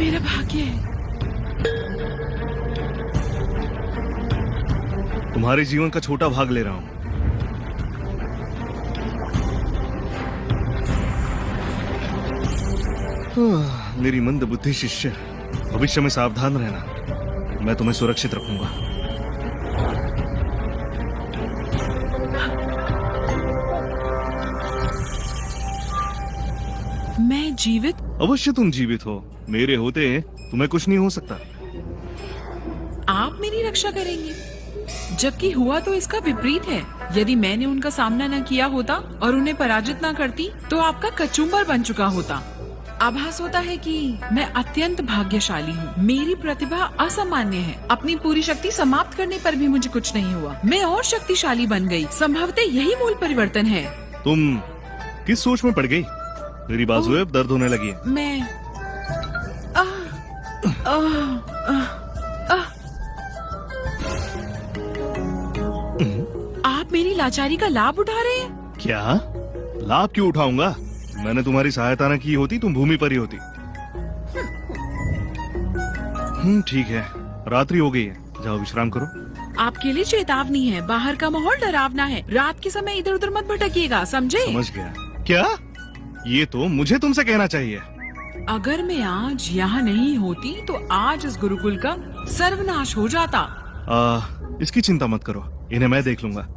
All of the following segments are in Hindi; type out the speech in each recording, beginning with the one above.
मेरा भाग्य है। तुम्हारे जीवन का छोटा भाग ले रहा हूं। मेरी मंद बुद्धि शिष्य, भविष्य में सावधान रहना। मैं तुम्हें सुरक्षित रखूंगा। मैं जीवित? अवश्य तुम जीवित हो। मेरे होते तुम्हें कुछ नहीं हो सकता। आप मेरी रक्षा करेंगे, जबकि हुआ तो इसका विपरीत है। यदि मैंने उनका सामना न किया होता और उन्हें पराजित न करती तो आपका कचुम्बर बन चुका होता। आभास होता है कि मैं अत्यंत भाग्यशाली हूँ। मेरी प्रतिभा असामान्य है। अपनी पूरी शक्ति समाप्त करने पर भी मुझे कुछ नहीं हुआ। मैं और शक्तिशाली बन गई। संभवतः यही मूल परिवर्तन है। तुम किस सोच में पड़ गई? मेरी बाजुएं अब दर्द होने लगी है। मैं आप मेरी लाचारी का लाभ उठा रहे हैं? क्या लाभ क्यों उठाऊंगा? मैंने तुम्हारी सहायता न की होती, तुम भूमि पर ही होती। ठीक है, रात्रि हो गई है, जाओ विश्राम करो। आपके लिए चेतावनी है, बाहर का माहौल डरावना है। रात के समय इधर उधर मत भटकिएगा, समझे? समझ गया। क्या? ये तो मुझे तुमसे कहना चाहिए। अगर मैं आज यहाँ नहीं होती तो आज इस गुरुकुल का सर्वनाश हो जाता। इसकी चिंता मत करो, इन्हें मैं देख लूंगा।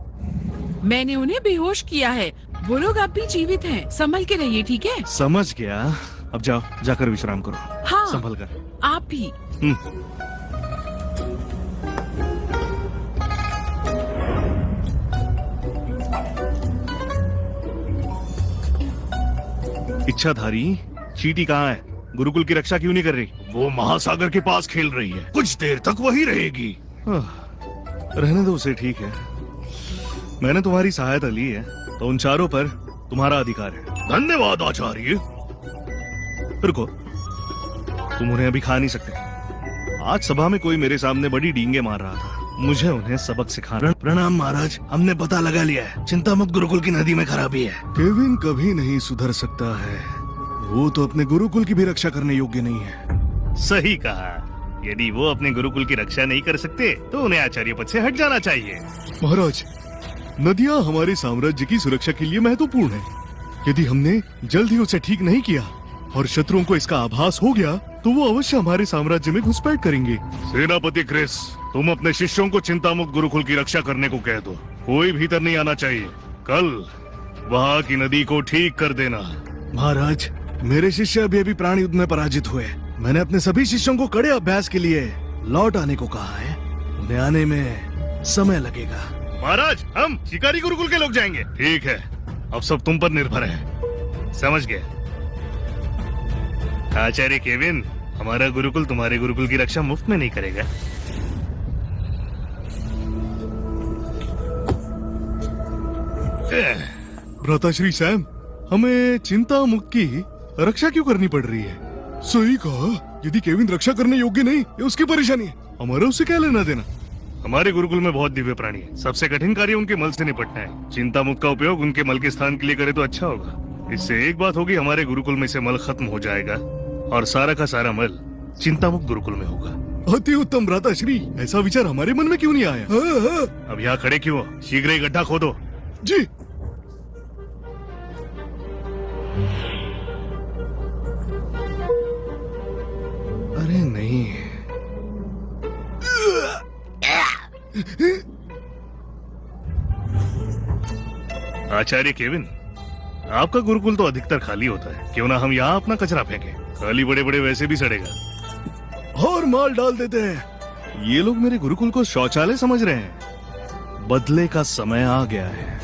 मैंने उन्हें बेहोश किया है। वो लोग अब भी जीवित हैं। संभल के रहिए, ठीक है? समझ गया। अब जाओ, जाकर विश्राम करो। हाँ, संभल कर। आप भी। इच्छाधारी, चींटी कहाँ है? गुरुकुल की रक्षा क्यों नहीं कर रही? वो महासागर के पास खेल रही है, कुछ देर तक वही रहेगी। रहने दो उसे, ठीक है। मैंने तुम्हारी सहायता ली है तो उन चारों पर तुम्हारा अधिकार है। धन्यवाद आचार्य। रुको, तुम उन्हें अभी खा नहीं सकते। आज सभा में कोई मेरे सामने बड़ी डींगे मार रहा था, मुझे उन्हें सबक सिखाना। प्रणाम महाराज, हमने पता लगा लिया है। चिंता मत, गुरुकुल की नदी में खराबी है। केविन कभी नहीं सुधर सकता है। वो तो अपने गुरुकुल की भी रक्षा करने योग्य नहीं है। सही कहा। यदि वो अपने गुरुकुल की रक्षा नहीं कर सकते तो उन्हें आचार्य पद से हट जाना चाहिए। महाराज, नदियाँ हमारे साम्राज्य की सुरक्षा के लिए महत्वपूर्ण है। यदि हमने जल्द ही उसे ठीक नहीं किया और शत्रुओं को इसका आभास हो गया तो वो अवश्य हमारे साम्राज्य में घुसपैठ करेंगे। सेनापति क्रिस, तुम अपने शिष्यों को चिंतामुक्त गुरुकुल की रक्षा करने को कह दो। कोई भीतर नहीं आना चाहिए। कल वहाँ की नदी को ठीक कर देना। महाराज, मेरे शिष्य अभी अभी प्राण युद्ध में पराजित हुए। मैंने अपने सभी शिष्यों को कड़े अभ्यास के लिए लौट आने को कहा है। उन्हें आने में समय लगेगा। महाराज, हम शिकारी गुरुकुल के लोग जाएंगे। ठीक है, अब सब तुम पर निर्भर है। समझ गए आचार्य केविन। हमारा गुरुकुल तुम्हारे गुरुकुल की रक्षा मुफ्त में नहीं करेगा। भ्राताश्री सैम, हमें चिंता मुक्त की रक्षा क्यों करनी पड़ रही है? सही कहा। यदि केविन रक्षा करने योग्य नहीं, ये उसकी परेशानी है। हमारा उससे क्या लेना देना? हमारे गुरुकुल में बहुत दिव्य प्राणी है। सबसे कठिन कार्य उनके मल से निपटना है। चिंता मुक्त का उपयोग उनके मल के स्थान के लिए करे तो अच्छा होगा। इससे एक बात होगी, हमारे गुरुकुल में से मल खत्म हो जाएगा और सारा का सारा मल चिंता मुक्त गुरुकुल में होगा। अति उत्तम भ्राताश्री, ऐसा विचार हमारे मन में क्यों नहीं आया? अब यहाँ खड़े क्यों हो? शीघ्र ही गड्ढा खोदो। जी। अरे नहीं। आचार्य केविन, आपका गुरुकुल तो अधिकतर खाली होता है। क्यों ना हम यहाँ अपना कचरा फेंकें? खाली बड़े बड़े वैसे भी सड़ेगा। और माल डाल देते हैं। ये लोग मेरे गुरुकुल को शौचालय समझ रहे हैं। बदले का समय आ गया है।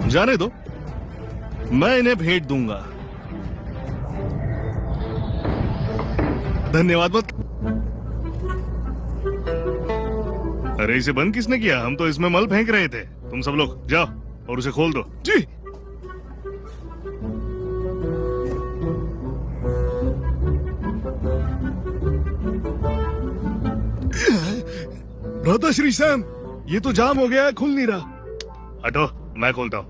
जाने दो, मैं इन्हें भेंट दूंगा। धन्यवाद मत। अरे इसे बंद किसने किया? हम तो इसमें मल फेंक रहे थे। तुम सब लोग जाओ और उसे खोल दो। जी। भ्राताश्री सैम, ये तो जाम हो गया है, खुल नहीं रहा। हटो, मैं खोलता हूँ।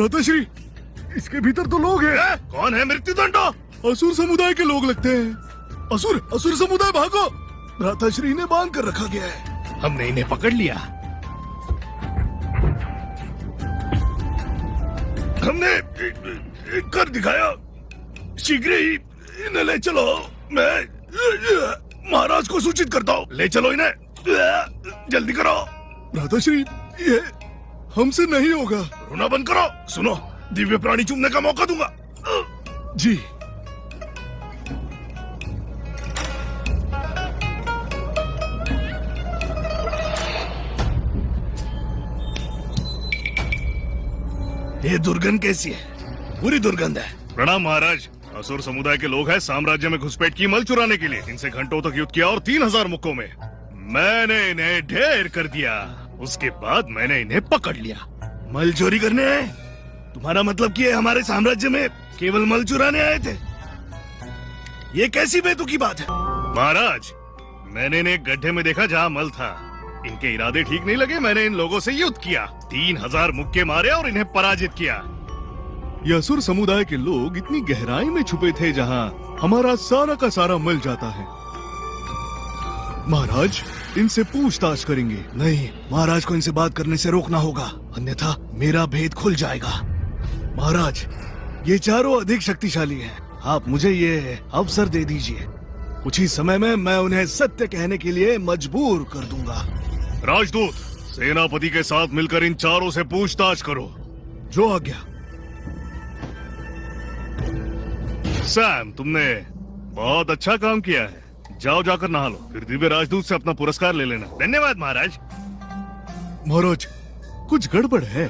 भ्राताश्री, इसके भीतर तो लोग हैं। कौन है मृत्युदंड? असुर समुदाय के लोग लगते हैं। असुर समुदाय भागो, भ्राताश्री ने बांध कर रखा गया है। हमने इन्हें पकड़ लिया। हमने कर दिखाया। शीघ्र ही इन्हें ले चलो। मैं महाराज को सूचित करता हूँ। ले चलो इन्हें, जल्दी करो। भ्राताश्री, ये हमसे नहीं होगा। रोना बंद करो। सुनो, दिव्य प्राणी चूमने का मौका दूंगा। जी। ये दुर्गंध कैसी है? बुरी दुर्गंध है। प्रणाम महाराज। असुर समुदाय के लोग हैं साम्राज्य में घुसपैठ की मल चुराने के लिए। इनसे घंटों तक युद्ध किया और 3000 मुक्कों में मैंने इन्हें ढेर कर दिया। उसके बाद मैंने इन्हें पकड़ लिया। मल चोरी करने आए? तुम्हारा मतलब कि ये हमारे साम्राज्य में केवल मल चुराने आए थे? ये कैसी बेतुकी बात है? महाराज, मैंने इन्हें एक गड्ढे में देखा जहाँ मल था। इनके इरादे ठीक नहीं लगे। मैंने इन लोगों से युद्ध किया, 3000 मुक्के मारे और इन्हें पराजित किया। ये असुर समुदाय के लोग इतनी गहराई में छुपे थे जहाँ हमारा सारा का सारा मल जाता है। महाराज, इनसे पूछताछ करेंगे। नहीं, महाराज को इनसे बात करने से रोकना होगा, अन्यथा मेरा भेद खुल जाएगा। महाराज, ये चारों अधिक शक्तिशाली हैं। आप मुझे ये अवसर दे दीजिए। कुछ ही समय में मैं उन्हें सत्य कहने के लिए मजबूर कर दूंगा। राजदूत, सेनापति के साथ मिलकर इन चारों से पूछताछ करो। जो आज्ञा। सैम, तुमने बहुत अच्छा काम किया है। जाओ, जाकर नहा लो, फिर दिव्य राजदूत से अपना पुरस्कार ले लेना। धन्यवाद महाराज। महाराज, कुछ गड़बड़ है।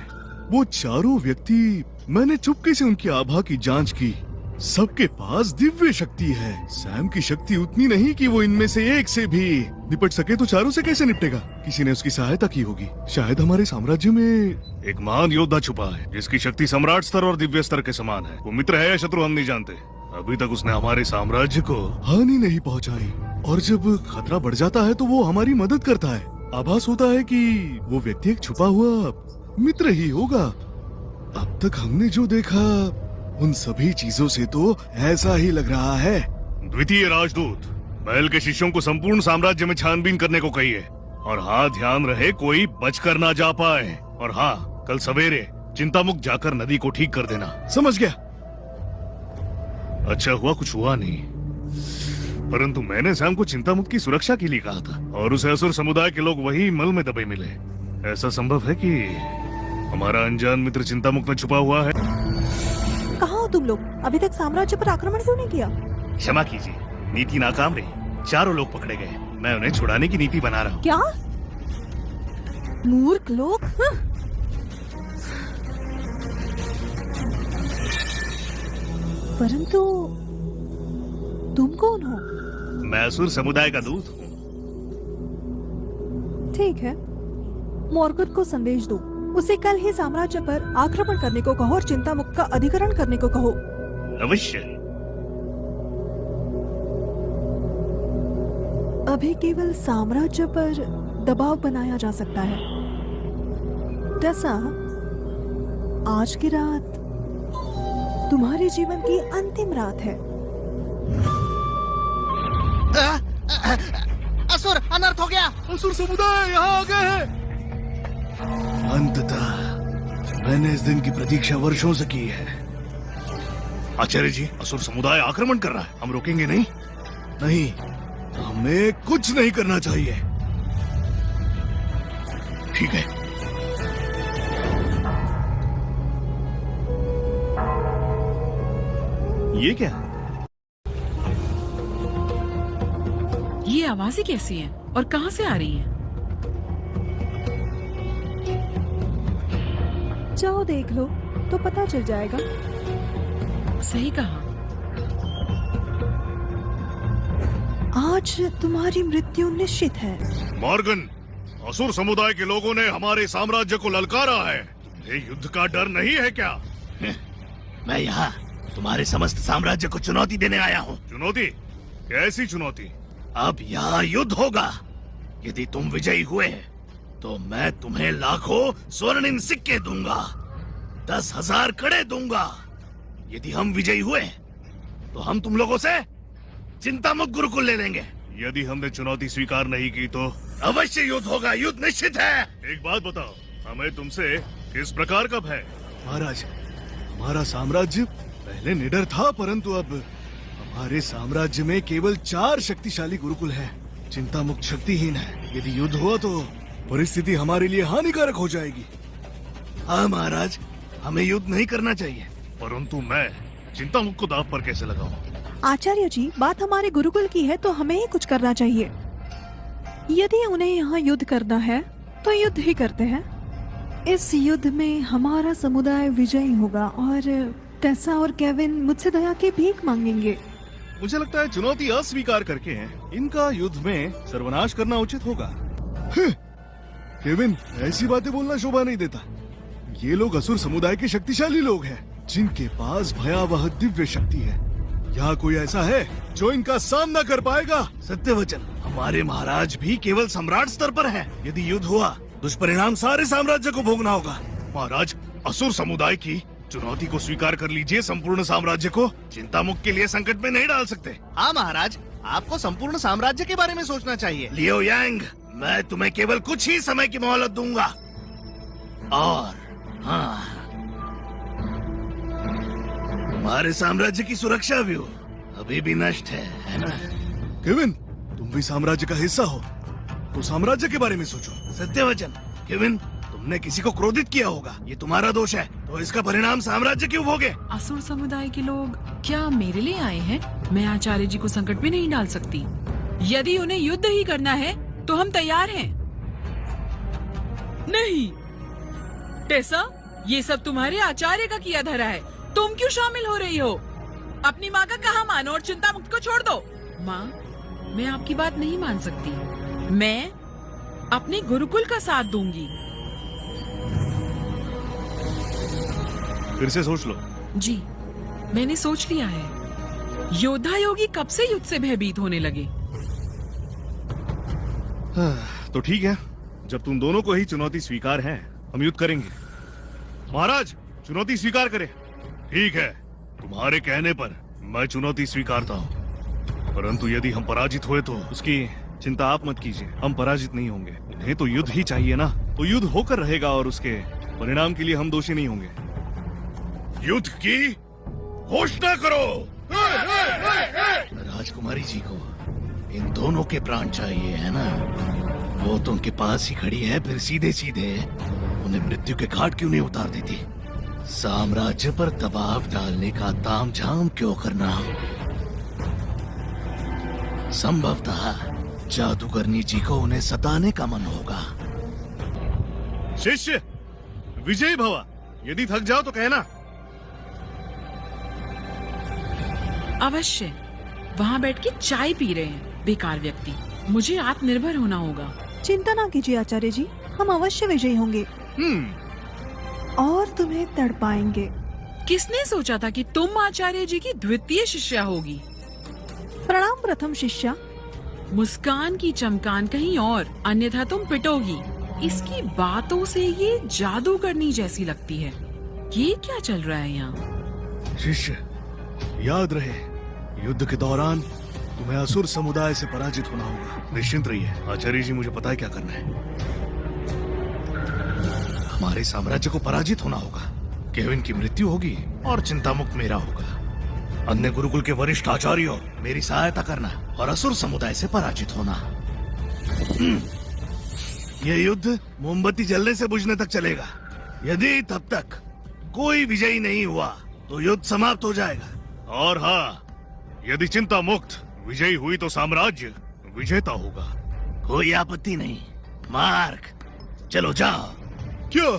वो चारों व्यक्ति, मैंने चुपके से उनकी आभा की जांच की। सबके पास दिव्य शक्ति है। सैम की शक्ति उतनी नहीं कि वो इनमें से एक से भी निपट सके, तो चारों से कैसे निपटेगा? किसी ने उसकी सहायता की होगी। शायद हमारे साम्राज्य में एक महान योद्धा छुपा है जिसकी शक्ति सम्राट स्तर और दिव्य स्तर के समान है। वो मित्र है या शत्रु हम नहीं जानते। अभी तक उसने हमारे साम्राज्य को हानि नहीं पहुंचाई, और जब खतरा बढ़ जाता है तो वो हमारी मदद करता है। आभास होता है कि वो व्यक्ति एक छुपा हुआ मित्र ही होगा। अब तक हमने जो देखा उन सभी चीजों से तो ऐसा ही लग रहा है। द्वितीय राजदूत, महल के शिष्यों को संपूर्ण साम्राज्य में छानबीन करने को कहिए। और हाँ, ध्यान रहे कोई बचकर ना जा पाए। और हाँ, कल सवेरे चिंतामुक्त जाकर नदी को ठीक कर देना। समझ गया। अच्छा हुआ कुछ हुआ नहीं, परंतु मैंने सैम को चिंतामुक्त की सुरक्षा के लिए कहा था और उसे असुर समुदाय के लोग वही मल में दबे मिले। ऐसा संभव है कि हमारा अनजान मित्र चिंतामुक्त में छुपा हुआ है। कहाँ हो तुम लोग? अभी तक साम्राज्य पर आक्रमण क्यों नहीं किया? क्षमा कीजिए, नीति नाकाम रही। चारों लोग पकड़े गए। मैं उन्हें छुड़ाने की नीति बना रहा हूँ। क्या? मूर्ख लोग। परंतु तुम कौन हो? मैं असुर समुदाय का दूत हूँ। ठीक है, मॉर्गन को संदेश दो। उसे कल ही साम्राज्य पर आक्रमण करने को कहो और चिंतामुक्त का अधिकरण करने को कहो। अवश्य। अभी केवल साम्राज्य पर दबाव बनाया जा सकता है। टसा, आज की रात तुम्हारे जीवन की अंतिम रात है। असुर, अनर्थ हो गया। असुर समुदाय यहाँ आ गए हैं। अंततः मैंने इस दिन की प्रतीक्षा वर्षों से की है। आचार्य जी, असुर समुदाय आक्रमण कर रहा है। हम रोकेंगे नहीं? नहीं, हमें कुछ नहीं करना चाहिए। ठीक है। ये क्या? ये आवाजें कैसी हैं और कहाँ से आ रही हैं? जाओ देख लो तो पता चल जाएगा। सही कहा। आज तुम्हारी मृत्यु निश्चित है। मॉर्गन, असुर समुदाय के लोगों ने हमारे साम्राज्य को ललकारा है। ये युद्ध का डर नहीं है क्या? मैं यहाँ तुम्हारे समस्त साम्राज्य को चुनौती देने आया हूँ। चुनौती? कैसी चुनौती? अब यहाँ युद्ध होगा। यदि तुम विजयी हुए तो मैं तुम्हें लाखों स्वर्णिम सिक्के दूंगा। 10,000 कड़े दूंगा। यदि हम विजयी हुए तो हम तुम लोगों से चिंता मुक्त गुरुकुल ले लेंगे। यदि हमने चुनौती स्वीकार नहीं की तो अवश्य युद्ध होगा, युद्ध निश्चित है। एक बात बताओ, हमें तुमसे किस प्रकार का भय? महाराज, हमारा साम्राज्य पहले निडर था, परंतु अब हमारे साम्राज्य में केवल 4 शक्तिशाली गुरुकुल हैं। चिंता मुक्त शक्तिहीन है। यदि युद्ध हुआ तो परिस्थिति हमारे लिए हानिकारक हो जाएगी। हाँ महाराज, हमें युद्ध नहीं करना चाहिए। परंतु मैं चिंता मुक्त को दांव पर कैसे लगाऊं? आचार्य जी, बात हमारे गुरुकुल की है तो हमें ही कुछ करना चाहिए। यदि उन्हें यहाँ युद्ध करना है तो युद्ध ही करते हैं। इस युद्ध में हमारा समुदाय विजयी होगा और टेसा और केविन मुझसे दया की भीख मांगेंगे। मुझे लगता है चुनौती अस्वीकार करके इनका युद्ध में सर्वनाश करना उचित होगा। केविन, ऐसी बातें बोलना शोभा नहीं देता। ये लोग असुर समुदाय के शक्तिशाली लोग हैं, जिनके पास भयावह दिव्य शक्ति है। यहाँ कोई ऐसा है जो इनका सामना कर पाएगा? सत्यवचन, हमारे महाराज भी केवल सम्राट स्तर पर हैं। यदि युद्ध हुआ दुष्परिणाम सारे साम्राज्य को भोगना होगा। महाराज, असुर समुदाय की चुनौती को स्वीकार कर लीजिए। संपूर्ण साम्राज्य को चिंता मुक्त के लिए संकट में नहीं डाल सकते। हाँ महाराज, आपको संपूर्ण साम्राज्य के बारे में सोचना चाहिए। लियो यांग, मैं तुम्हें केवल कुछ ही समय की मोहलत दूंगा। और हाँ, हमारे साम्राज्य की सुरक्षा व्यूह अभी भी नष्ट है ना? केविन, तुम भी साम्राज्य का हिस्सा हो तो साम्राज्य के बारे में सोचो। सत्यवचन, केविन, तुमने किसी को क्रोधित किया होगा, ये तुम्हारा दोष है, तो इसका परिणाम साम्राज्य क्यों भोगे? असुर समुदाय के लोग क्या मेरे लिए आए हैं? मैं आचार्य जी को संकट में नहीं डाल सकती। यदि उन्हें युद्ध ही करना है तो हम तैयार हैं। नहीं टेसा, ये सब तुम्हारे आचार्य का किया धरा है। तुम क्यों शामिल हो रही हो? अपनी माँ का कहा मानो और चिंता मुक्त को छोड़ दो। माँ, मैं आपकी बात नहीं मान सकती। मैं अपने गुरुकुल का साथ दूंगी। फिर से सोच लो। जी, मैंने सोच लिया है। योद्धा योगी कब से युद्ध से भयभीत होने लगे। तो ठीक है, जब तुम दोनों को ही चुनौती स्वीकार है, हम युद्ध करेंगे। महाराज, चुनौती स्वीकार करें। ठीक है, तुम्हारे कहने पर मैं चुनौती स्वीकारता हूँ, परंतु यदि हम पराजित हुए तो उसकी चिंता आप मत कीजिए। हम पराजित नहीं होंगे। उन्हें तो युद्ध ही चाहिए ना, तो युद्ध होकर रहेगा और उसके परिणाम के लिए हम दोषी नहीं होंगे। युद्ध की घोषणा करो। राजकुमारी जी को इन दोनों के प्राण चाहिए, है ना? वो तो उनके पास ही खड़ी है, फिर सीधे सीधे उन्हें मृत्यु के घाट क्यों नहीं उतार देती? साम्राज्य पर दबाव डालने का तामझाम क्यों करना? संभवतः जादूगरनी जी को उन्हें सताने का मन होगा। शिष्य, विजयी भवा। यदि थक जाओ तो कहना। अवश्य। वहाँ बैठ के चाय पी रहे हैं बेकार व्यक्ति। मुझे आत्मनिर्भर होना होगा। चिंता ना कीजिए आचार्य जी, हम अवश्य विजयी होंगे और तुम्हें तड़पाएंगे। किसने सोचा था कि तुम आचार्य जी की द्वितीय शिष्या होगी? प्रणाम प्रथम शिष्या। मुस्कान की चमकान कहीं और, अन्यथा तुम पिटोगी। इसकी बातों से ये जादूगरनी जैसी लगती है। ये क्या चल रहा है यहाँ? शिष्य, याद रहे, युद्ध के दौरान तुम्हें असुर समुदाय से पराजित होना होगा। निश्चिंत रहिए आचार्य जी, मुझे पता है क्या करना है। हमारे साम्राज्य को पराजित होना होगा, केविन की मृत्यु होगी और चिंता मुक्त मेरा होगा। अन्य गुरुकुल के वरिष्ठ आचार्यों, मेरी सहायता करना और असुर समुदाय से पराजित होना। यह युद्ध मोमबत्ती जलने से बुझने तक चलेगा। यदि तब तक कोई विजयी नहीं हुआ तो युद्ध समाप्त हो जाएगा। और हाँ, यदि चिंता मुक्त विजयी हुई तो साम्राज्य विजेता होगा। कोई आपत्ति नहीं। मार्क, चलो जाओ। क्या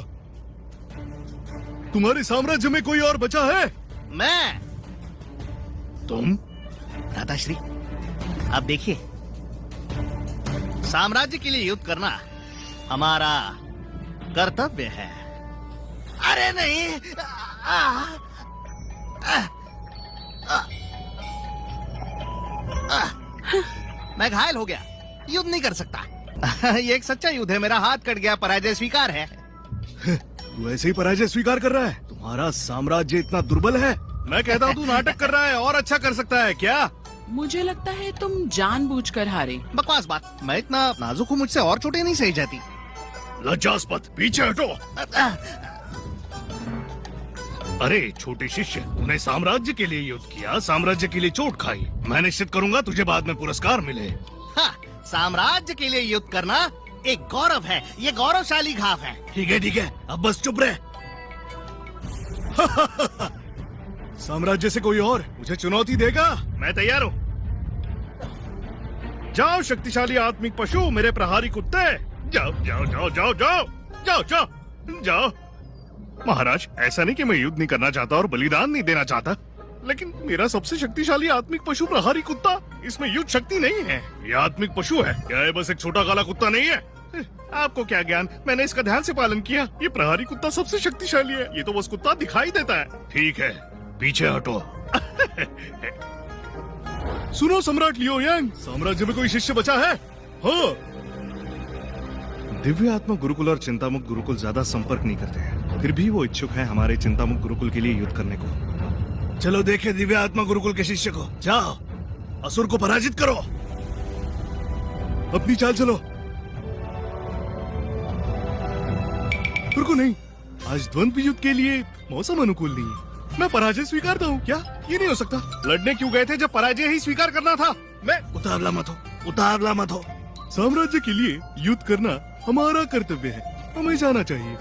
तुम्हारे साम्राज्य में कोई और बचा है? मैं? तुम? भ्राताश्री, अब देखिए, साम्राज्य के लिए युद्ध करना हमारा कर्तव्य है। अरे नहीं, मैं घायल हो गया, युद्ध नहीं कर सकता। ये एक सच्चा युद्ध है, मेरा हाथ कट गया, पराजय स्वीकार है। तू ऐसे ही पराजय स्वीकार कर रहा है? हमारा साम्राज्य इतना दुर्बल है? मैं कहता हूँ तू नाटक कर रहा है और अच्छा कर सकता है क्या? मुझे लगता है तुम जानबूझकर हारे। बकवास बात, मैं इतना नाजुक हूँ, मुझसे और चोटें नहीं सही जाती। लज्जास्पद, पीछे हटो। अरे छोटे शिष्य, तूने साम्राज्य के लिए युद्ध किया, साम्राज्य के लिए चोट खाई। मैं निश्चित करूंगा तुझे बाद में पुरस्कार मिले। हाँ, साम्राज्य के लिए युद्ध करना एक गौरव है, ये गौरवशाली घाव है। ठीक है, अब बस चुप रहे। साम्राज्य से कोई और मुझे चुनौती देगा? मैं तैयार हूँ। जाओ शक्तिशाली आत्मिक पशु, मेरे प्रहारी कुत्ते, जाओ जाओ जाओ जाओ जाओ जाओ जाओ जाओ। महाराज, ऐसा नहीं कि मैं युद्ध नहीं करना चाहता और बलिदान नहीं देना चाहता, लेकिन मेरा सबसे शक्तिशाली आत्मिक पशु प्रहारी कुत्ता, इसमें युद्ध शक्ति नहीं है। ये आत्मिक पशु है क्या? ये बस एक छोटा काला कुत्ता नहीं है? आपको क्या ज्ञान, मैंने इसका ध्यान से पालन किया। ये प्रहारी कुत्ता सबसे शक्तिशाली है, ये तो बस कुत्ता दिखाई देता है। ठीक है, पीछे हटो। सुनो सम्राट लियो यांग, साम्राज्य में कोई शिष्य बचा है? हाँ। दिव्य आत्मा गुरुकुल और चिंतामुक्त गुरुकुल ज्यादा संपर्क नहीं करते हैं, फिर भी वो इच्छुक है हमारे चिंतामुक्त गुरुकुल के लिए युद्ध करने को। चलो देखे दिव्य आत्मा गुरुकुल के शिष्य को। जाओ, असुर को पराजित करो। अपनी चाल चलो। रुको नहीं, आज द्वंद्व युद्ध के लिए मौसम अनुकूल नहीं है। मैं पराजय स्वीकारता हूँ। क्या ये नहीं हो सकता? लड़ने क्यों गए थे जब पराजय ही स्वीकार करना था? मैं उतावला मत हो, उतावला मत हो। साम्राज्य के लिए युद्ध करना हमारा कर्तव्य है, हमें जाना चाहिए।